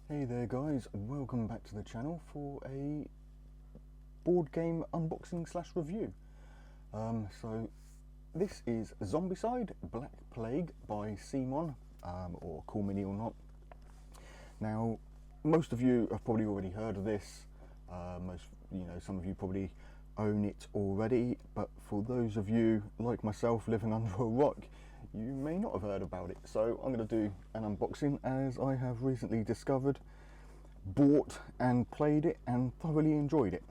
Hey there guys, welcome back to the channel for a board game unboxing slash review. So this is Zombicide Black Plague by Simon, or Call Me or Not. Now, most of you have probably already heard of this. Some of you probably own it already, but for those of you like myself living under a rock, you may not have heard about it. So I'm going to do an unboxing as I have recently discovered, bought and played it and thoroughly enjoyed it.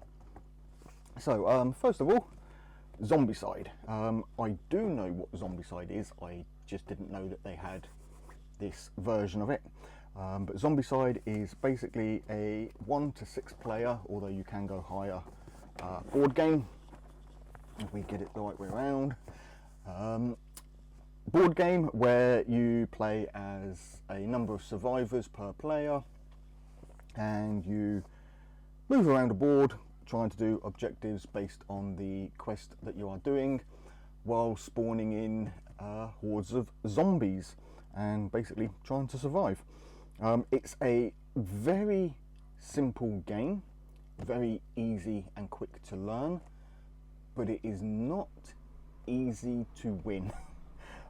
So first of all, Zombicide. I do know what Zombicide is, I just didn't know that they had this version of it. But Zombicide is basically a 1 to 6 player, although you can go higher, board game, if we get it the right way around. Board game where you play as a number of survivors per player, and you move around a board trying to do objectives based on the quest that you are doing, while spawning in hordes of zombies and basically trying to survive. It's a very simple game, very easy and quick to learn, but it is not easy to win.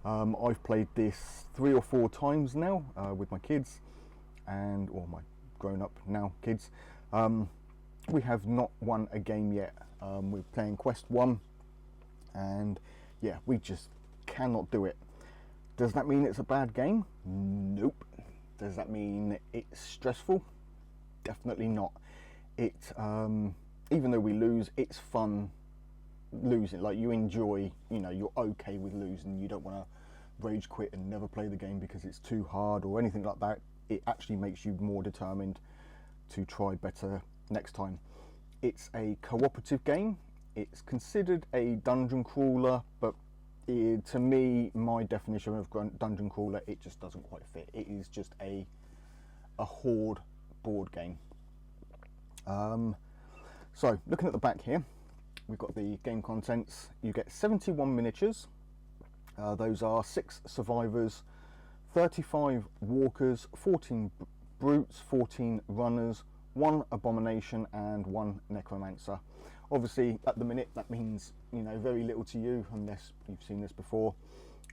I've played this 3 or 4 times now with my kids or my grown-up now kids. We have not won a game yet. We're playing Quest 1 and yeah, we just cannot do it. Does that mean it's a bad game? Nope. Does that mean it's stressful? Definitely not. It even though we lose, it's fun losing. Like, you enjoy, you're okay with losing. You don't want to rage quit and never play the game because it's too hard or anything like that. It actually makes you more determined to try better next time. It's a cooperative game. It's considered a dungeon crawler, but to me, my definition of dungeon crawler, it just doesn't quite fit. It is just a horde board game. So looking at the back here, we've got the game contents. You get 71 miniatures. Those are 6 survivors, 35 walkers, 14 brutes, 14 runners, 1 abomination and 1 necromancer. Obviously at the minute that means very little to you unless you've seen this before,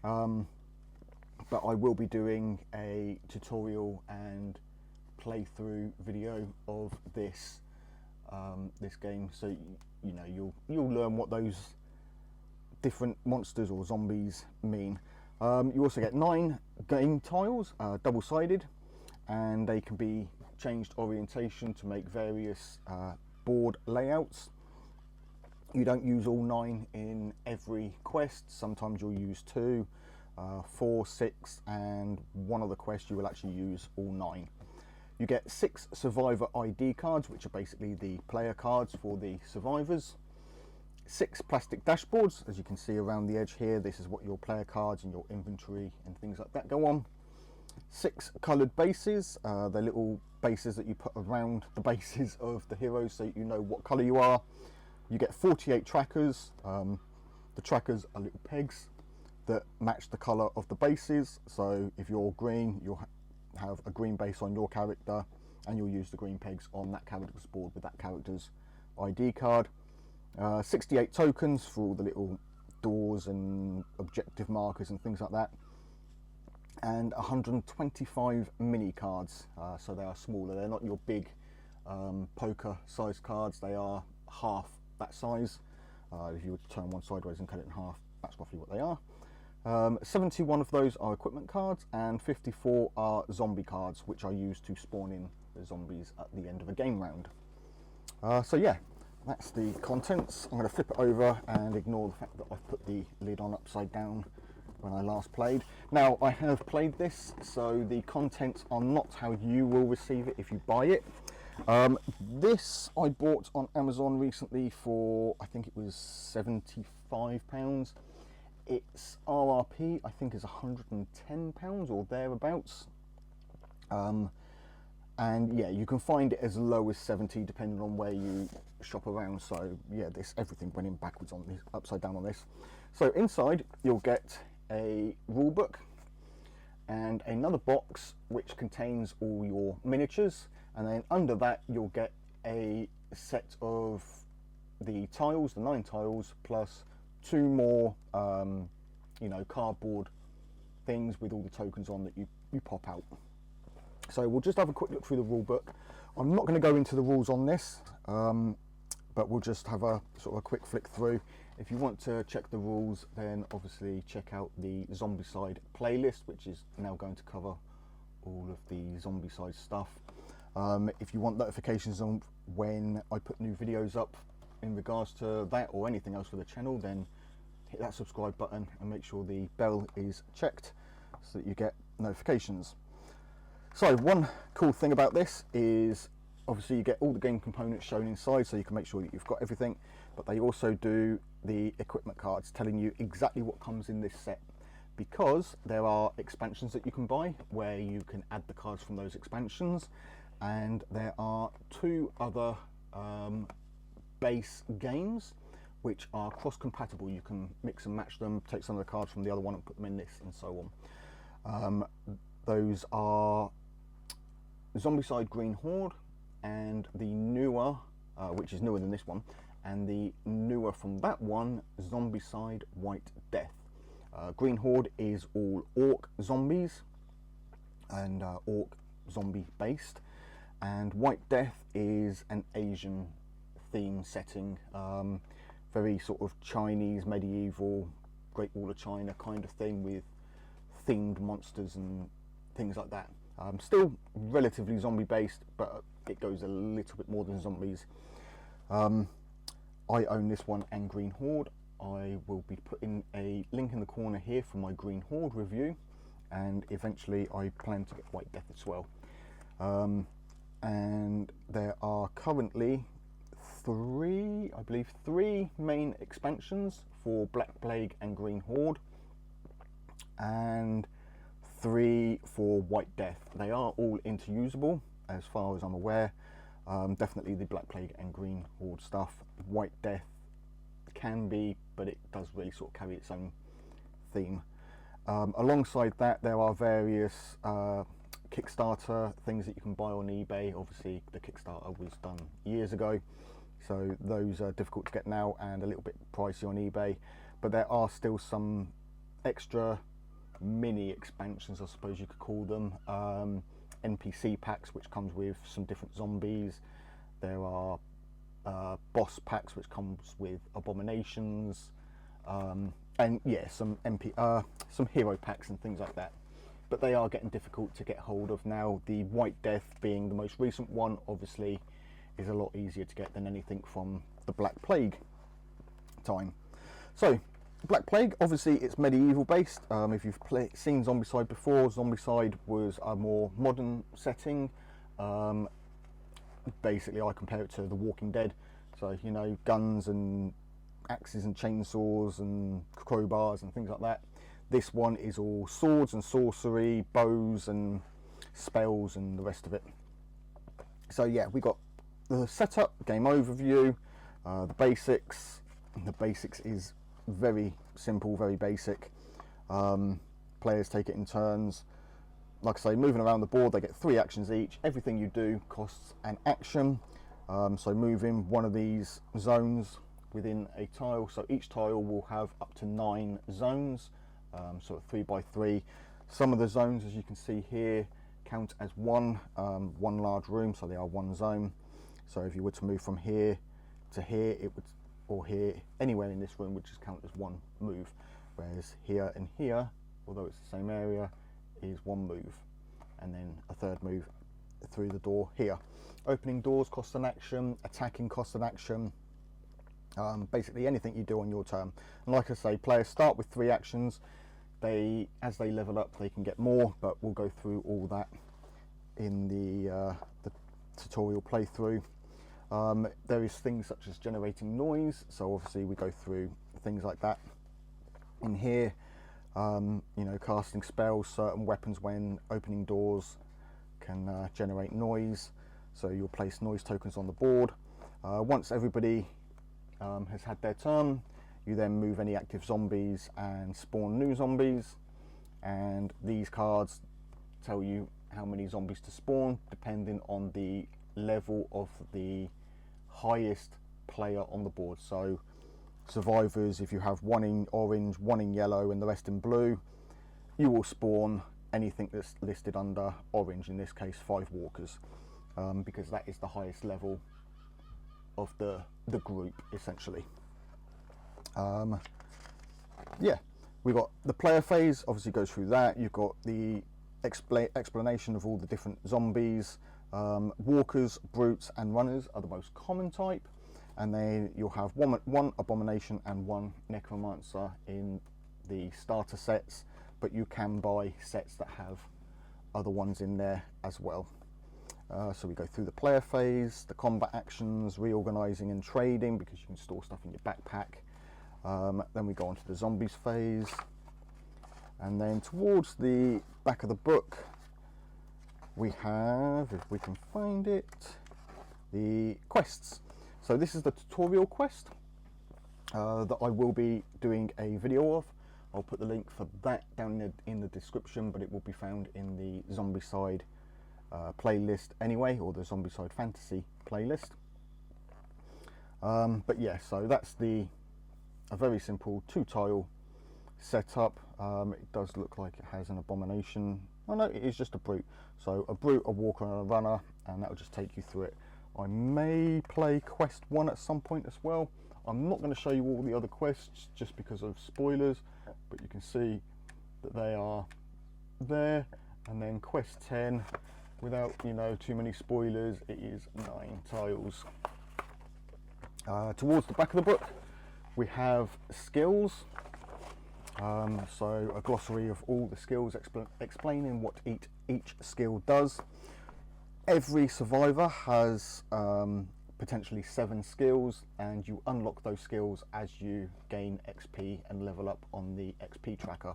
but I will be doing a tutorial and playthrough video of this this game, so you'll learn what those different monsters or zombies mean. You also get 9 game tiles, double-sided, and they can be changed orientation to make various board layouts. You don't use all 9 in every quest. Sometimes you'll use 2, 4, 6, and one of the quests you will actually use all 9. You get 6 survivor ID cards, which are basically the player cards for the survivors. 6 plastic dashboards, as you can see around the edge here. This is what your player cards and your inventory and things like that go on. 6 coloured bases. They're little bases that you put around the bases of the heroes so you know what colour you are. You get 48 trackers. The trackers are little pegs that match the colour of the bases. So if you're green, you'll have a green base on your character, and you'll use the green pegs on that character's board with that character's ID card. 68 tokens for all the little doors and objective markers and things like that, and 125 mini cards. So they are smaller, they're not your big poker size cards, they are half that size. If you were to turn one sideways and cut it in half, that's roughly what they are. 71 of those are equipment cards, and 54 are zombie cards, which are used to spawn in the zombies at the end of a game round. So yeah, that's the contents. I'm going to flip it over and ignore the fact that I've put the lid on upside down when I last played. Now, I have played this, so the contents are not how you will receive it if you buy it. This I bought on Amazon recently for, I think it was £75. Its RRP, I think, is £110 or thereabouts. And yeah, you can find it as low as 70 depending on where you shop around. So yeah, everything went in backwards on this, upside down on this. So inside you'll get a rule book, and another box which contains all your miniatures, and then under that you'll get a set of the tiles, the 9 tiles, plus 2 more you know, cardboard things with all the tokens on that you pop out. So we'll just have a quick look through the rule book. I'm not going to go into the rules on this, but we'll just have a sort of a quick flick through. If you want to check the rules, then obviously check out the Zombicide playlist, which is now going to cover all of the Zombicide stuff. If you want notifications on when I put new videos up in regards to that or anything else for the channel, then hit that subscribe button and make sure the bell is checked so that you get notifications. So one cool thing about this is obviously you get all the game components shown inside, so you can make sure that you've got everything, but they also do the equipment cards telling you exactly what comes in this set, because there are expansions that you can buy where you can add the cards from those expansions, and there are 2 other base games which are cross-compatible. You can mix and match them, take some of the cards from the other one and put them in this, and so on. Those are Zombicide Green Horde and the newer, which is newer than this one, and the newer from that one, Zombicide White Death. Green Horde is all orc zombies and orc zombie based, and White Death is an Asian theme setting, very sort of Chinese medieval Great Wall of China kind of thing, with themed monsters and things like that. Still relatively zombie based, but it goes a little bit more than zombies. I own this one and Green Horde. I will be putting a link in the corner here for my Green Horde review, and eventually I plan to get White Death as well. And there are currently 3, I believe, 3 main expansions for Black Plague and Green Horde, and 3 for White Death. They are all interusable as far as I'm aware. Definitely the Black Plague and Green Horde stuff. White Death can be, but it does really sort of carry its own theme. Alongside that, there are various Kickstarter things that you can buy on eBay. Obviously the Kickstarter was done years ago, so those are difficult to get now and a little bit pricey on eBay, but there are still some extra mini expansions, I suppose you could call them, NPC packs which comes with some different zombies. There are boss packs which comes with abominations, and yeah, some hero packs and things like that, but they are getting difficult to get hold of now. The White Death being the most recent one obviously is a lot easier to get than anything from the Black Plague time. So Black Plague, obviously it's medieval based. If you've seen Zombicide before, Zombicide was a more modern setting. Basically I compare it to The Walking Dead, so you know, guns and axes and chainsaws and crowbars and things like that. This one is all swords and sorcery, bows and spells and the rest of it. So yeah, we got the setup, game overview, the basics. The basics is very simple, very basic. Players take it in turns. Like I say, moving around the board, they get 3 actions each. Everything you do costs an action. So moving one of these zones within a tile, so each tile will have up to 9 zones, sort of 3 by 3. Some of the zones, as you can see here, count as one large room, so they are one zone. So if you were to move from here to here, it would, or here, anywhere in this room would just count as one move, whereas here and here, although it's the same area, is one move, and then a third move through the door here. Opening doors costs an action, attacking costs an action, basically anything you do on your turn. And like I say, players start with 3 actions. As they level up, they can get more, but we'll go through all that in the tutorial playthrough. There is things such as generating noise, so obviously we go through things like that in here. You know, casting spells, certain weapons when opening doors can generate noise, so you'll place noise tokens on the board. Once everybody has had their turn, you then move any active zombies and spawn new zombies, and these cards tell you how many zombies to spawn depending on the level of the highest player on the board. So survivors, if you have one in orange, one in yellow and the rest in blue, you will spawn anything that's listed under orange, in this case 5 walkers, because that is the highest level of the group essentially. Yeah, we've got the player phase, obviously goes through that. You've got the explanation of all the different zombies. Walkers, brutes and runners are the most common type, and then you'll have one abomination and one necromancer in the starter sets, but you can buy sets that have other ones in there as well. So we go through the player phase, the combat actions, reorganizing and trading, because you can store stuff in your backpack. Then we go on to the zombies phase, and then towards the back of the book we have, if we can find it, the quests. So this is the tutorial quest that I will be doing a video of. I'll put the link for that down in the description, but it will be found in the Zombicide playlist anyway, or the Zombicide fantasy playlist. But yeah, so that's a very simple 2-tile setup. It does look like it has an abomination. Oh no, it is just a brute. So a brute, a walker and a runner, and that will just take you through it. I may play quest 1 at some point as well. I'm not going to show you all the other quests just because of spoilers, but you can see that they are there. And then quest 10, without too many spoilers, it is 9 tiles. Towards the back of the book we have skills, so a glossary of all the skills explaining what each skill does. Every survivor has potentially 7 skills, and you unlock those skills as you gain XP and level up on the XP tracker.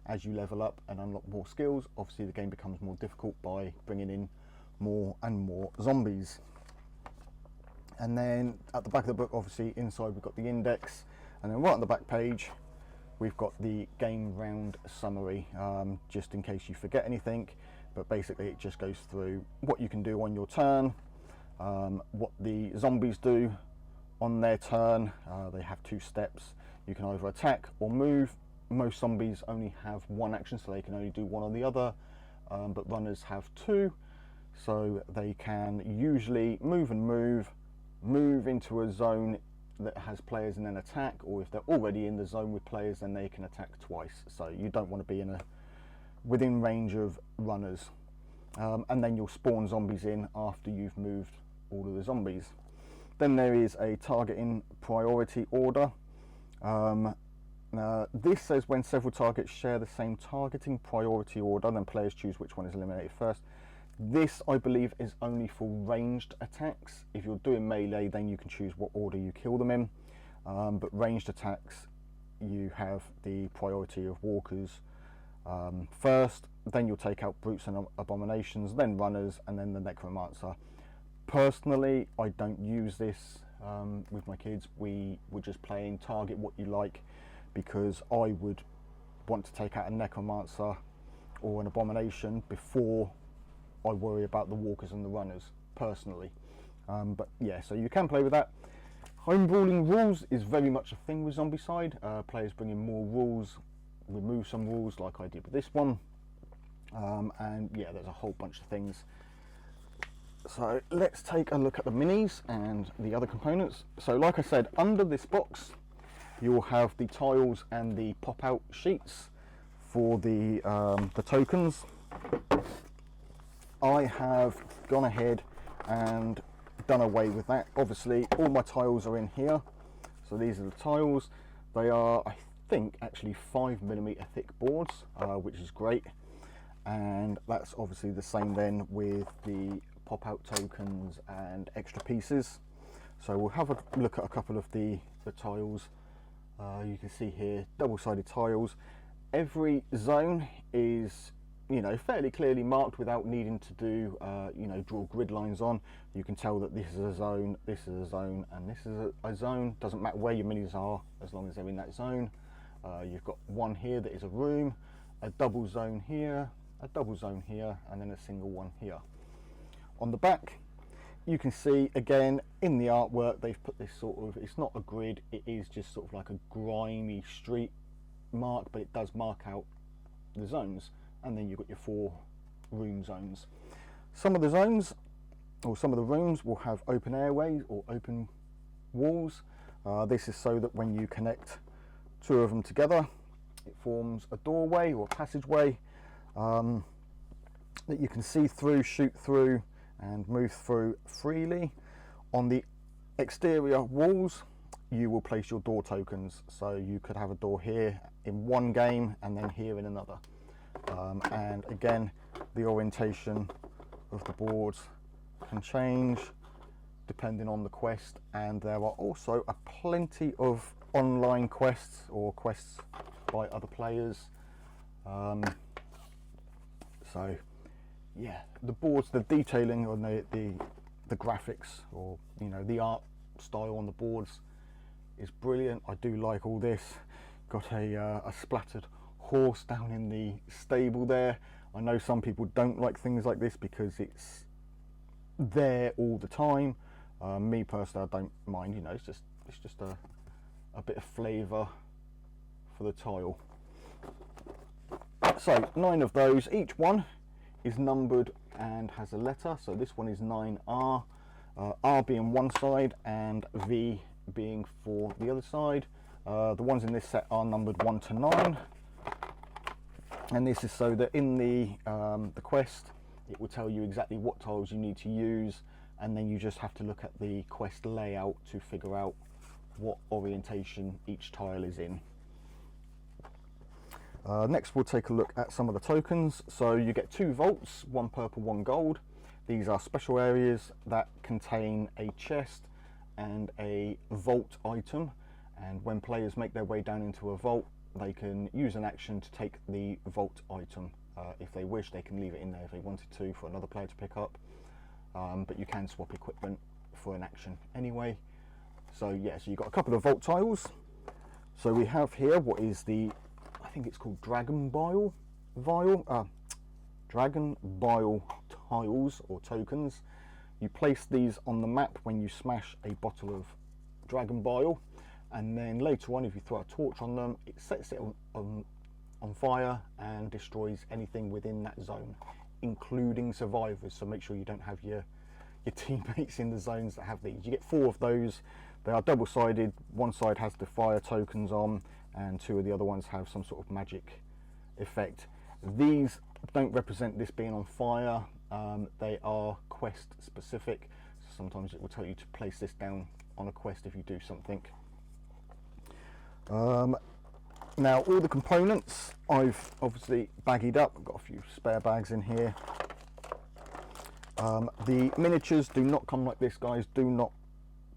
As you level up and unlock more skills, obviously the game becomes more difficult by bringing in more and more zombies. And then at the back of the book, obviously inside we've got the index, and then right on the back page we've got the game round summary, just in case you forget anything. But basically it just goes through what you can do on your turn, what the zombies do on their turn. They have 2 steps. You can either attack or move. Most zombies only have 1 action, so they can only do one or the other, but runners have 2, so they can usually move into a zone that has players and then attack, or if they're already in the zone with players, then they can attack twice. So you don't want to be within range of runners, and then you'll spawn zombies in after you've moved all of the zombies. Then there is a targeting priority order. Now this says when several targets share the same targeting priority order, then players choose which one is eliminated first. This, I believe, is only for ranged attacks. If you're doing melee, then you can choose what order you kill them in, but ranged attacks, you have the priority of walkers first, then you'll take out brutes and abominations, then runners, and then the necromancer. Personally, I don't use this with my kids. We were just playing target what you like, because I would want to take out a necromancer or an abomination before I worry about the walkers and the runners personally. But yeah, so you can play with that. Home ruling rules is very much a thing with Zombicide. Players bring in more rules, remove some rules like I did with this one, and yeah, there's a whole bunch of things. So let's take a look at the minis and the other components. So like I said, under this box you will have the tiles and the pop-out sheets for the tokens. I have gone ahead and done away with that. Obviously all my tiles are in here, so these are the tiles. They are, I think, actually 5mm thick boards, which is great, and that's obviously the same then with the pop-out tokens and extra pieces. So we'll have a look at a couple of the tiles. You can see here double-sided tiles. Every zone is fairly clearly marked without needing to do draw grid lines on. You can tell that this is a zone, this is a zone, and this is a zone. Doesn't matter where your minis are as long as they're in that zone. You've got one here that is a room, a double zone here, a double zone here, and then a single one here. On the back, you can see again in the artwork they've put this sort of, it's not a grid, it is just sort of like a grimy street mark, but it does mark out the zones. And then you've got your 4 room zones. Some of the zones, or some of the rooms, will have open airways or open walls. This is so that when you connect 2 of them together, it forms a doorway or a passageway that you can see through, shoot through, and move through freely. On the exterior walls, you will place your door tokens. So you could have a door here in one game and then here in another. And again, the orientation of the boards can change depending on the quest, and there are also a plenty of online quests or quests by other players. So yeah, the boards, the detailing on the graphics, or you know, the art style on the boards is brilliant. I do like all this. Got a splattered horse down in the stable there. I know some people don't like things like this because it's there all the time. Me personally, I don't mind. You know, it's just a bit of flavour for the tile. So 9 of those. Each one is numbered and has a letter. So this one is 9R, R being one side and V being for the other side. The ones in this set are numbered 1 to 9, and this is so that in the quest it will tell you exactly what tiles you need to use, and then you just have to look at the quest layout to figure out what orientation each tile is in. Next we'll take a look at some of the tokens. So you get 2 vaults, 1 purple, 1 gold. These are special areas that contain a chest and a vault item, and when players make their way down into a vault, they can use an action to take the vault item. If they wish, they can leave it in there if they wanted to for another player to pick up, but you can swap equipment for an action anyway. So yeah, so you've got a couple of vault tiles. So we have here what is the, I think it's called Dragon Bile tiles or tokens. You place these on the map when you smash a bottle of Dragon Bile, and then later on, if you throw a torch on them, it sets it on fire and destroys anything within that zone, including survivors. So make sure you don't have your teammates in the zones that have these. You get 4 of those. They are double-sided. One side has the fire tokens on, and 2 of the other ones have some sort of magic effect. These don't represent this being on fire. They are quest specific. So sometimes it will tell you to place this down on a quest if you do something. Now all the components I've obviously baggied up. I've got a few spare bags in here. The miniatures do not come like this, guys. Do not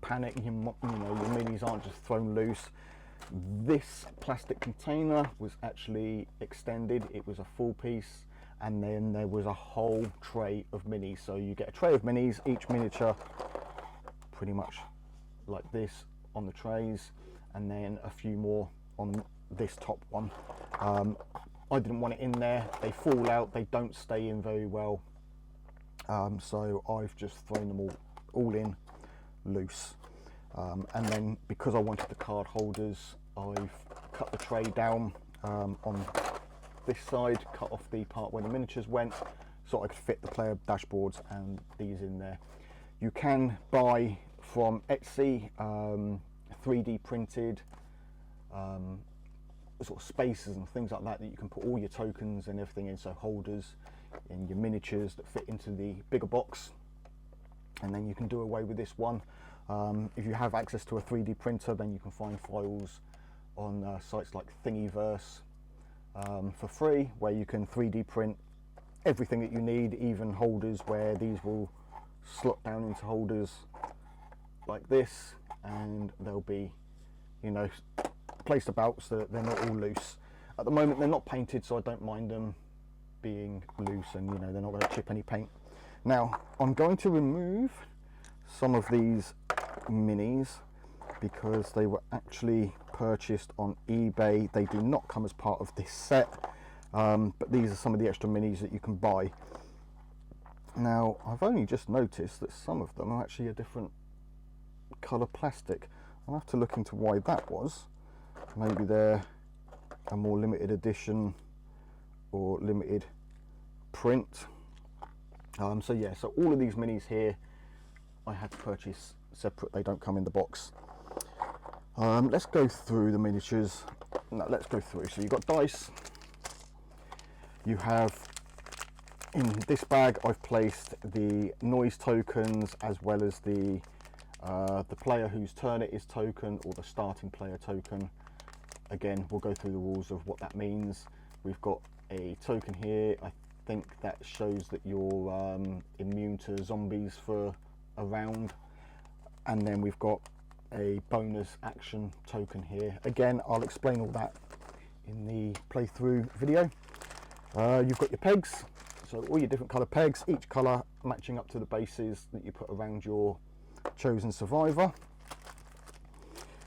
panic. You know, your minis aren't just thrown loose. This plastic container was actually extended. It was a full piece, and then there was a whole tray of minis. So you get a tray of minis, each miniature pretty much like this on the trays, and then a few more on this top one. I didn't want it in there. They fall out, they don't stay in very well, so I've just thrown them all in loose. And then because I wanted the card holders, I've cut the tray down on this side, cut off the part where the miniatures went, so I could fit the player dashboards and these in there. You can buy from Etsy 3D printed sort of spaces and things like that you can put all your tokens and everything in, so holders in your miniatures that fit into the bigger box, and then you can do away with this one. If you have access to a 3D printer, then you can find files on sites like Thingiverse for free, where you can 3D print everything that you need, even holders where these will slot down into holders like this, and they'll be, you know, placed about so that they're not all loose. At the moment they're not painted, so I don't mind them being loose, and you know, they're not going to chip any paint. Now I'm going to remove some of these minis because they were actually purchased on eBay. They do not come as part of this set, but these are some of the extra minis that you can buy. Now, I've only just noticed that some of them are actually a different colour plastic. I'll have to look into why that was. Maybe they're a more limited edition or limited print. So yeah, so all of these minis here I had to purchase separate, they don't come in the box. Let's go through the miniatures. No, let's go through. So you've got dice. You have, in this bag I've placed the noise tokens as well as the player whose turn it is token, or the starting player token. Again, we'll go through the rules of what that means. We've got a token here, I think that shows that you're immune to zombies for a round. And then we've got a bonus action token here. Again, I'll explain all that in the playthrough video. You've got your pegs, so all your different colour pegs, each colour matching up to the bases that you put around your chosen survivor.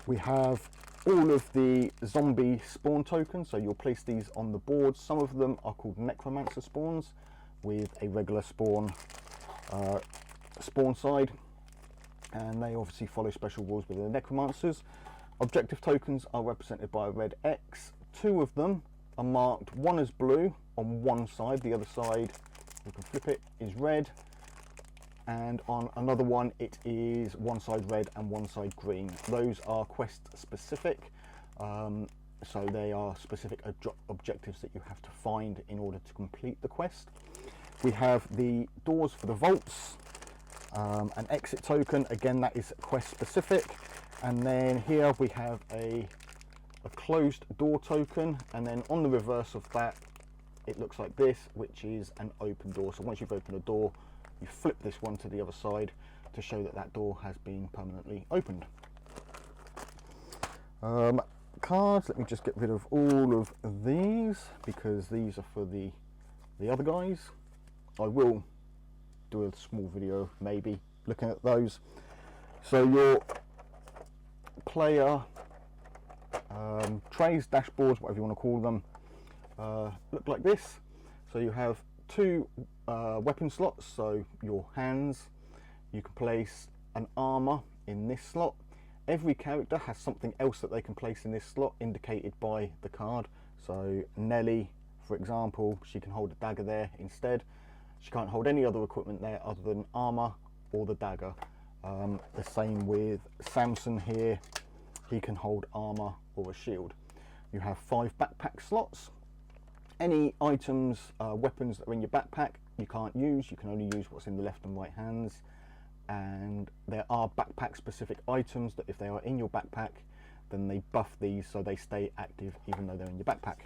We have all of the zombie spawn tokens, so you'll place these on the board. Some of them are called necromancer spawns with a regular spawn side, and they obviously follow special rules with the necromancers. Objective tokens are represented by a red X. Two of them are marked, one is blue on one side, the other side, you can flip it, is red, and on another one it is one side red and one side green. Those are quest specific, so they are specific objectives that you have to find in order to complete the quest. We have the doors for the vaults, an exit token, again that is quest specific, and then here we have a closed door token, and then on the reverse of that it looks like this, which is an open door. So once you've opened a door, you flip this one to the other side to show that that door has been permanently opened. Cards, let me just get rid of all of these because these are for the other guys. I will do a small video maybe looking at those. So your player trays, dashboards, whatever you want to call them, look like this. So you have two weapon slots, so your hands. You can place an armor in this slot. Every character has something else that they can place in this slot indicated by the card. So Nelly, for example, she can hold a dagger there instead. She can't hold any other equipment there other than armor or the dagger. The same with Samson here, he can hold armor or a shield. You have 5 backpack slots. Any items, weapons that are in your backpack you can't use, you can only use what's in the left and right hands. And there are backpack specific items that if they are in your backpack, then they buff these so they stay active even though they're in your backpack.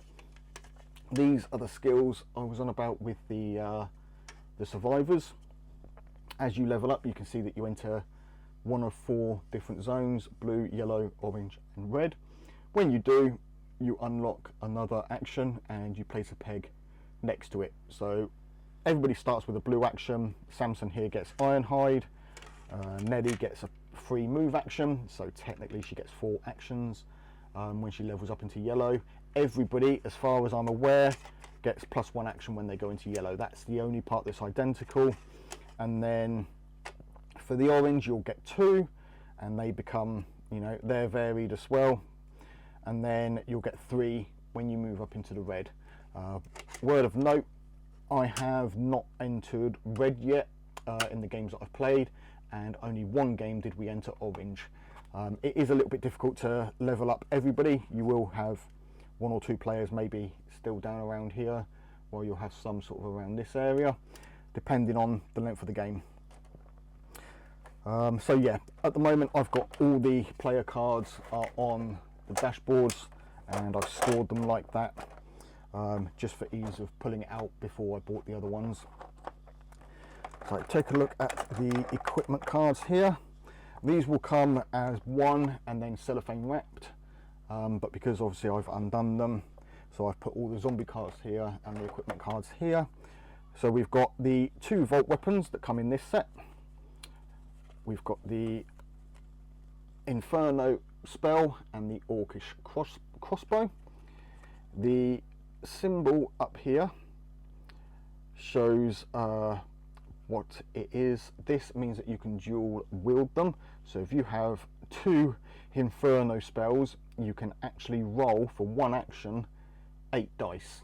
These are the skills I was on about with the survivors. As you level up, you can see that you enter one of 4 different zones: blue, yellow, orange and red. When you do, you unlock another action and you place a peg next to it. So everybody starts with a blue action. Samson here gets Ironhide. Nelly gets a free move action, so technically she gets 4 actions when she levels up into yellow. Everybody, as far as I'm aware, gets +1 action when they go into yellow. That's the only part that's identical. And then for the orange you'll get 2, and they become, you know, they're varied as well. And then you'll get 3 when you move up into the red. Word of note, I have not entered red yet in the games that I've played, and only one game did we enter orange. It is a little bit difficult to level up everybody. You will have 1 or 2 players maybe still down around here, while you'll have some sort of around this area, depending on the length of the game. So yeah, at the moment I've got all the player cards are on the dashboards, and I've stored them like that, just for ease of pulling it out before I bought the other ones. So take a look at the equipment cards here. These will come as one and then cellophane wrapped, but because obviously I've undone them, so I've put all the zombie cards here and the equipment cards here. So we've got the 2 vault weapons that come in this set. We've got the Inferno spell and the Orcish crossbow. The symbol up here shows what it is. This means that you can dual wield them. So if you have 2 Inferno spells, you can actually roll for 1 action 8 dice.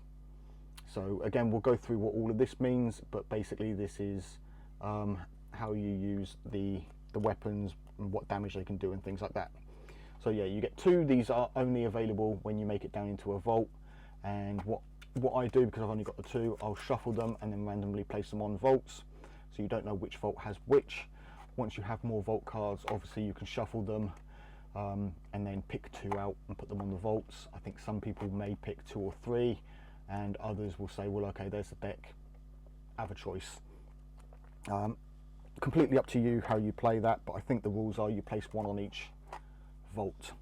So again, we'll go through what all of this means, but basically this is how you use the weapons and what damage they can do and things like that. So yeah, you get 2. These are only available when you make it down into a vault, and what I do, because I've only got the 2, I'll shuffle them and then randomly place them on vaults, so you don't know which vault has which. Once you have more vault cards, obviously you can shuffle them and then pick 2 out and put them on the vaults. I think some people may pick 2 or 3, and others will say, well, okay, there's the deck, have a choice. Completely up to you how you play that, but I think the rules are you place 1 on each vault.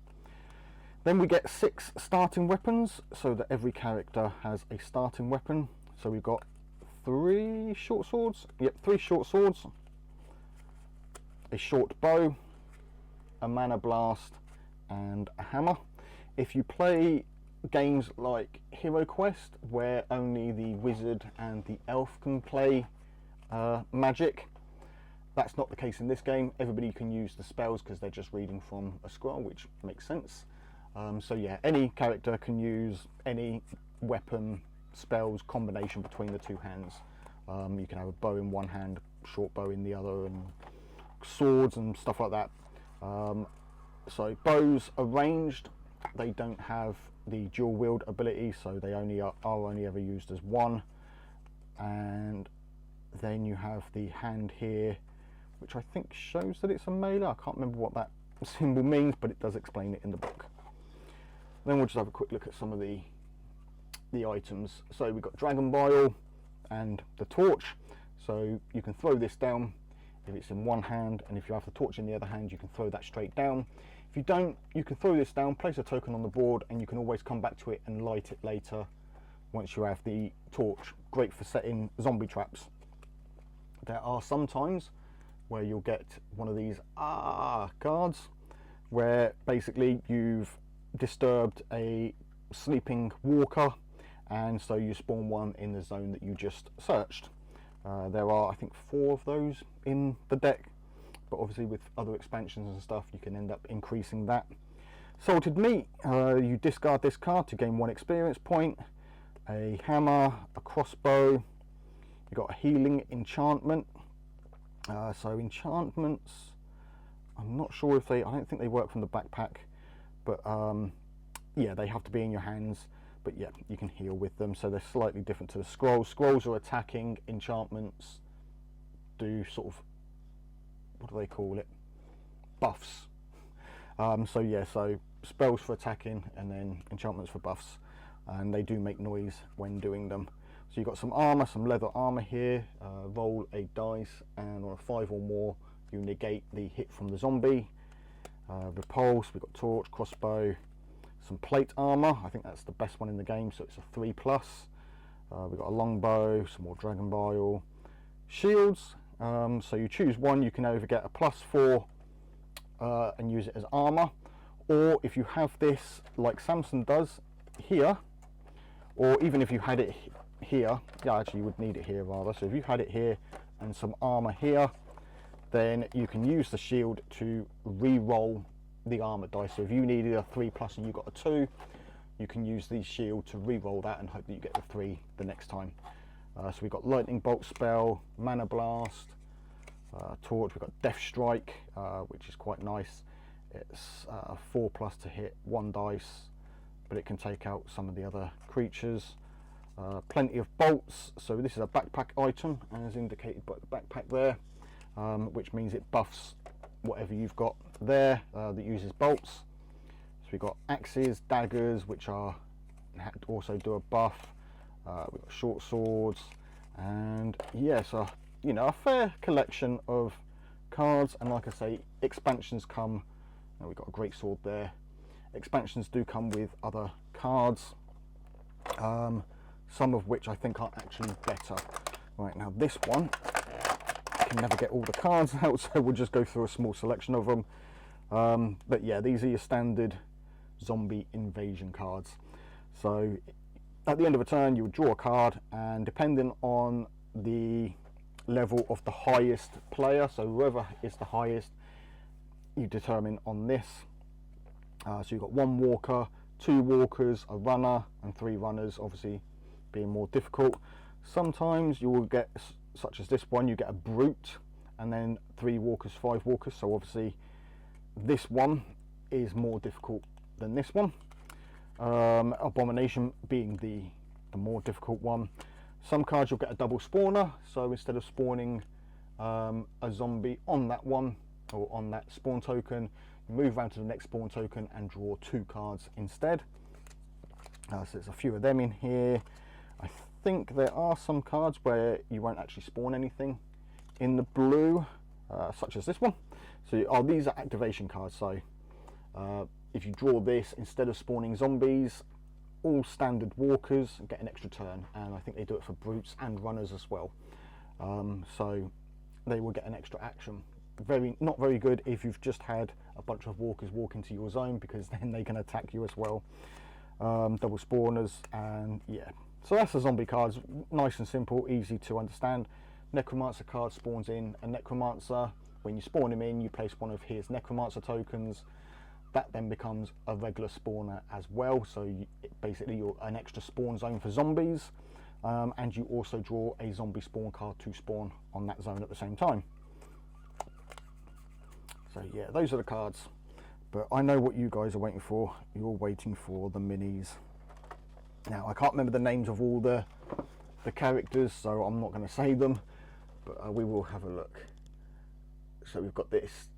Then we get 6 starting weapons, so that every character has a starting weapon. So we've got 3 short swords, yep, 3 short swords, a short bow, a mana blast, and a hammer. If you play games like Hero Quest, where only the wizard and the elf can play magic, that's not the case in this game. Everybody can use the spells because they're just reading from a scroll, which makes sense. So yeah, any character can use any weapon, spells combination between the 2 hands. You can have a bow in one hand, short bow in the other, and swords and stuff like that. So bows are ranged. They don't have the dual wield ability, so they are only ever used as 1. And then you have the hand here, which I think shows that it's a melee. I can't remember what that symbol means, but it does explain it in the book. Then we'll just have a quick look at some of the items. So we've got Dragon Bile and the torch. So you can throw this down if it's in one hand, and if you have the torch in the other hand, you can throw that straight down. If you don't, you can throw this down, place a token on the board, and you can always come back to it and light it later once you have the torch. Great for setting zombie traps. There are some times where you'll get one of these cards where basically you've disturbed a sleeping walker, and so you spawn one in the zone that you just searched. There are, I think, 4 of those in the deck, but obviously with other expansions and stuff you can end up increasing that. Salted meat, you discard this card to gain 1 experience point. A hammer, a crossbow, you've got a healing enchantment. So enchantments, I'm not sure if I don't think they work from the backpack, but yeah, they have to be in your hands, but yeah, you can heal with them. So they're slightly different to the scrolls. Scrolls are attacking, enchantments do sort of, what do they call it, buffs. So yeah, so spells for attacking and then enchantments for buffs, and they do make noise when doing them. So you've got some armor, some leather armor here. Roll a dice, and on a 5 or more you negate the hit from the zombie. Repulse, we've got torch, crossbow, some plate armor. I think that's the best one in the game, so it's a 3+. We've got a longbow, some more Dragon Bile, shields. So you choose one. You can either get a +4 and use it as armor, or if you have this like Samson does here, or even if you had it here, yeah, actually you would need it here rather. So if you had it here and some armor here, then you can use the shield to re-roll the armor dice. So if you needed a 3+ and you got a 2, you can use the shield to re-roll that and hope that you get the 3 the next time. So we've got lightning bolt spell, mana blast, torch. We've got death strike, which is quite nice. It's 4+ to hit 1 dice, but it can take out some of the other creatures. Plenty of bolts. So this is a backpack item, as indicated by the backpack there, which means it buffs whatever you've got there that uses bolts. So we've got axes, daggers, which are also do a buff. We've got short swords, and yes, you know, a fair collection of cards. And like I say, expansions come. We've got a great sword there. Expansions do come with other cards, some of which I think are actually better. Right, now this one, I can never get all the cards out, so we'll just go through a small selection of them. But yeah, these are your standard zombie invasion cards. So at the end of a turn you would draw a card, and depending on the level of the highest player, so whoever is the highest, you determine on this. So you've got 1 walker, 2 walkers, a runner, and 3 runners, obviously being more difficult. Sometimes you will get, such as this one, you get a brute, and then 3 walkers, 5 walkers. So obviously this one is more difficult than this one. Abomination being the more difficult one. Some cards you'll get a double spawner, so instead of spawning a zombie on that one or on that spawn token, you move around to the next spawn token and draw 2 cards instead. So there's a few of them in here. I think there are some cards where you won't actually spawn anything in the blue, such as this one. So these are activation cards, so if you draw this, instead of spawning zombies, all standard walkers get an extra turn, and I think they do it for brutes and runners as well. So they will get an extra action. Not very good if you've just had a bunch of walkers walk into your zone, because then they can attack you as well. Double spawners, and yeah. So that's the zombie cards, nice and simple, easy to understand. Necromancer card spawns in a Necromancer. When you spawn him in, you place one of his Necromancer tokens. That then becomes a regular spawner as well, so basically you're an extra spawn zone for zombies, and you also draw a zombie spawn card to spawn on that zone at the same time. So yeah, those are the cards, but I know what you guys are waiting for. You're waiting for the minis. Now I can't remember the names of all the characters, so I'm not going to say them, but we will have a look. So we've got this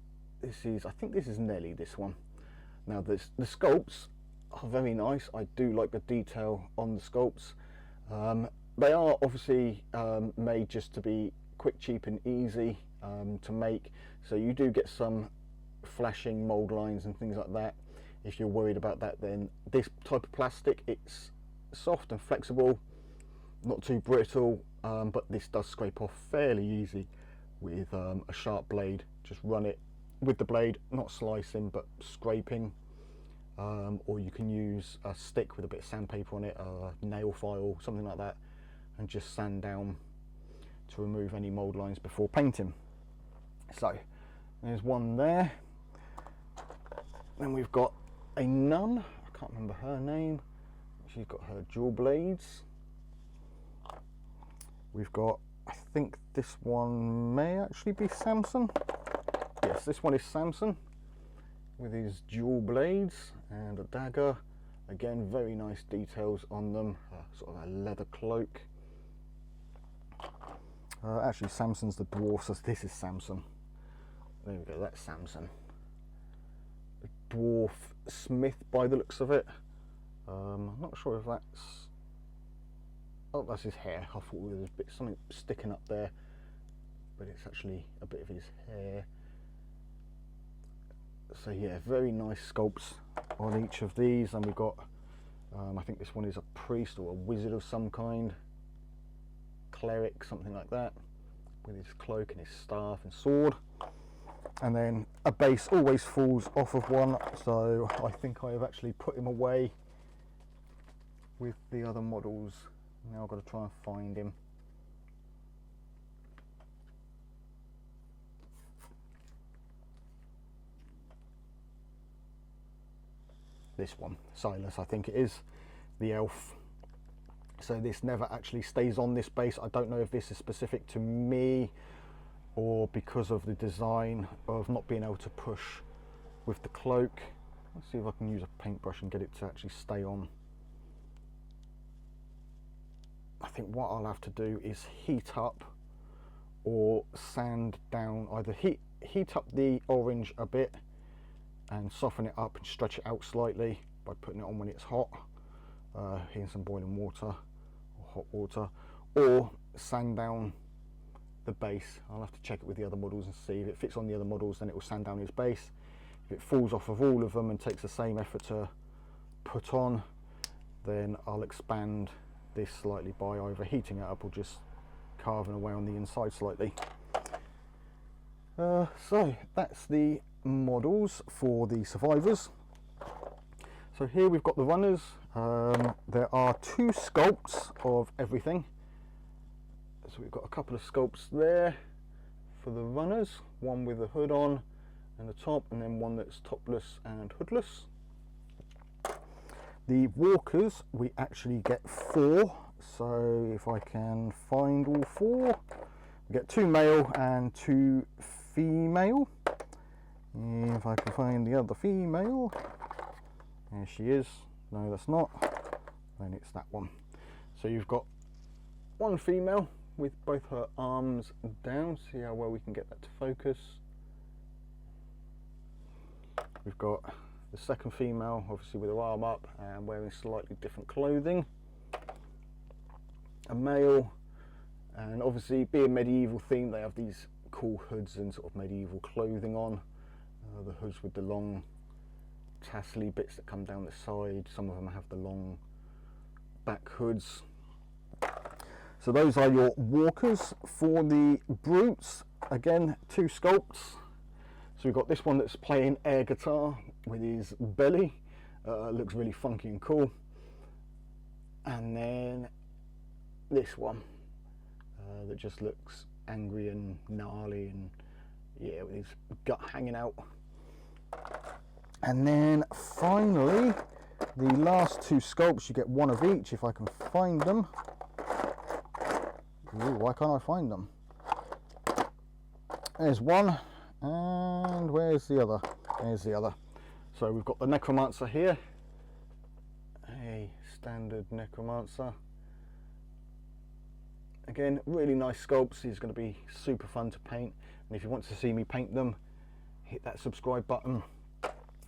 is, I think this is Nelly, this one. Now the sculpts are very nice. I do like the detail on the sculpts. They are obviously made just to be quick, cheap and easy to make, so you do get some flashing mold lines and things like that. If you're worried about that, then this type of plastic, it's soft and flexible, not too brittle, but this does scrape off fairly easy with a sharp blade. Just run it with the blade, not slicing but scraping, or you can use a stick with a bit of sandpaper on it, a nail file, something like that, and just sand down to remove any mold lines before painting. So there's one there. Then we've got a nun, I can't remember her name, she's got her dual blades. We've got, I think this one may actually be Samson. Yes, this one is Samson with his dual blades and a dagger. Again, very nice details on them, sort of a leather cloak. Actually, Samson's the dwarf, so this is Samson. There we go, that's Samson. The dwarf smith by the looks of it. I'm not sure if that's... Oh, that's his hair. I thought there was a bit something sticking up there, but it's actually a bit of his hair. So yeah, very nice sculpts on each of these, and we've got I think this one is a priest or a wizard of some kind, cleric, something like that, with his cloak and his staff and sword. And then a base always falls off of one, so I think I have actually put him away with the other models. Now I've got to try and find him. This one, Silas, I think it is, the elf. So this never actually stays on this base. I don't know if this is specific to me or because of the design of not being able to push with the cloak. Let's see if I can use a paintbrush and get it to actually stay on. I think what I'll have to do is heat up or sand down, either heat up the orange a bit and soften it up and stretch it out slightly by putting it on when it's hot, in some boiling water or hot water, or sand down the base. I'll have to check it with the other models and see if it fits on the other models, then it will sand down his base. If it falls off of all of them and takes the same effort to put on, then I'll expand this slightly by either heating it up or just carving away on the inside slightly. So that's the models for the survivors. So here we've got the runners. There are 2 sculpts of everything. So we've got a couple of sculpts there for the runners, one with a hood on and the top, and then one that's topless and hoodless. The walkers, we actually get 4, so if I can find all 4, we get 2 male and 2 female. If I can find the other female, there she is. No, that's not. Then it's that one. So you've got 1 female with both her arms down. See how well we can get that to focus. We've got the second female, obviously with her arm up and wearing slightly different clothing. A male, and obviously being medieval themed, they have these cool hoods and sort of medieval clothing on. The hoods with the long tassely bits that come down the side. Some of them have the long back hoods. So those are your walkers. For the brutes, again, 2 sculpts. So we've got this one that's playing air guitar with his belly. Looks really funky and cool. And then this one that just looks angry and gnarly, and yeah, with his gut hanging out. And then finally, the last 2 sculpts, you get 1 of each if I can find them. Ooh, why can't I find them? There's one, and where's the other? There's the other. So we've got the necromancer here, a standard necromancer. Again, really nice sculpts. He's going to be super fun to paint, and if you want to see me paint them, hit that subscribe button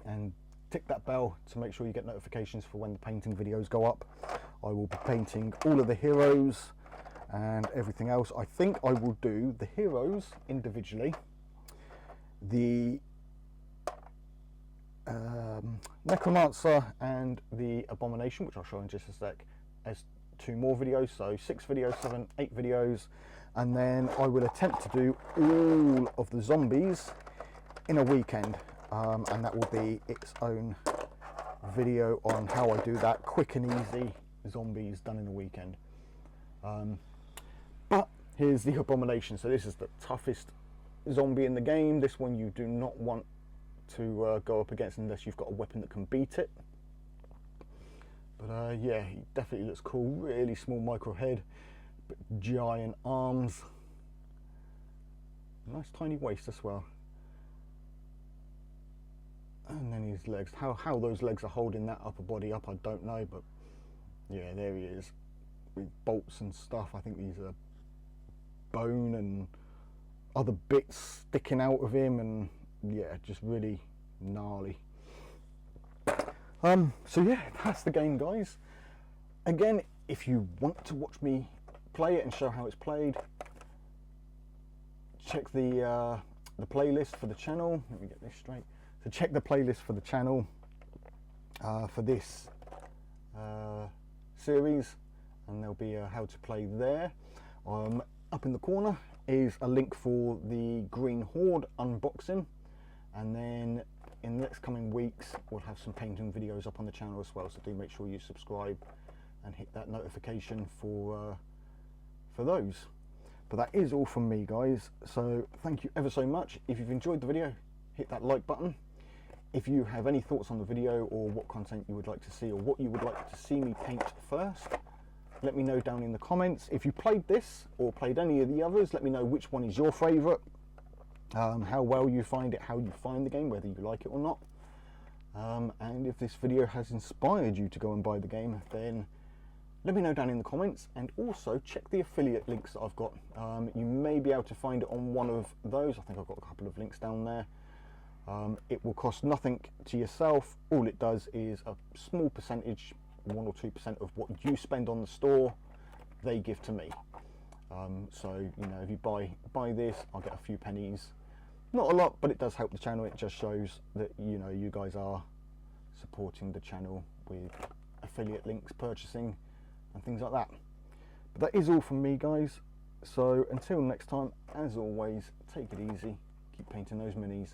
and tick that bell to make sure you get notifications for when the painting videos go up. I will be painting all of the heroes and everything else. I think I will do the heroes individually, the necromancer and the abomination, which I'll show in just a sec, as 2 more videos. So 6 videos, 7, 8 videos, and then I will attempt to do all of the zombies in a weekend, and that will be its own video on how I do that. Quick and easy zombies done in a weekend. But here's the abomination. So this is the toughest zombie in the game. This one you do not want to go up against unless you've got a weapon that can beat it. But yeah, he definitely looks cool. Really small micro head, but giant arms. Nice tiny waist as well. And then his legs. How those legs are holding that upper body up, I don't know. But yeah, there he is with bolts and stuff. I think these are bone and other bits sticking out of him, and yeah, just really gnarly. So yeah, that's the game, guys. Again, if you want to watch me play it and show how it's played, check the playlist for the channel. Let me get this straight. So check the playlist for the channel for this series, and there'll be a how to play there. Up in the corner is a link for the Green Horde unboxing, and then in the next coming weeks we'll have some painting videos up on the channel as well, so do make sure you subscribe and hit that notification for those. But that is all from me, guys, so thank you ever so much. If you've enjoyed the video, hit that like button. If you have any thoughts on the video, or what content you would like to see, or what you would like to see me paint first, let me know down in the comments. If you played this or played any of the others, let me know which one is your favourite, how well you find it, how you find the game, whether you like it or not. And if this video has inspired you to go and buy the game, then let me know down in the comments, and also check the affiliate links that I've got. You may be able to find it on one of those. I think I've got a couple of links down there. It will cost nothing to yourself. All it does is a small percentage, 1 or 2% of what you spend on the store, they give to me. So you know, if you buy this, I'll get a few pennies. Not a lot, but it does help the channel. It just shows that, you know, you guys are supporting the channel with affiliate links, purchasing and things like that. But that is all from me, guys. So until next time, as always, take it easy, keep painting those minis.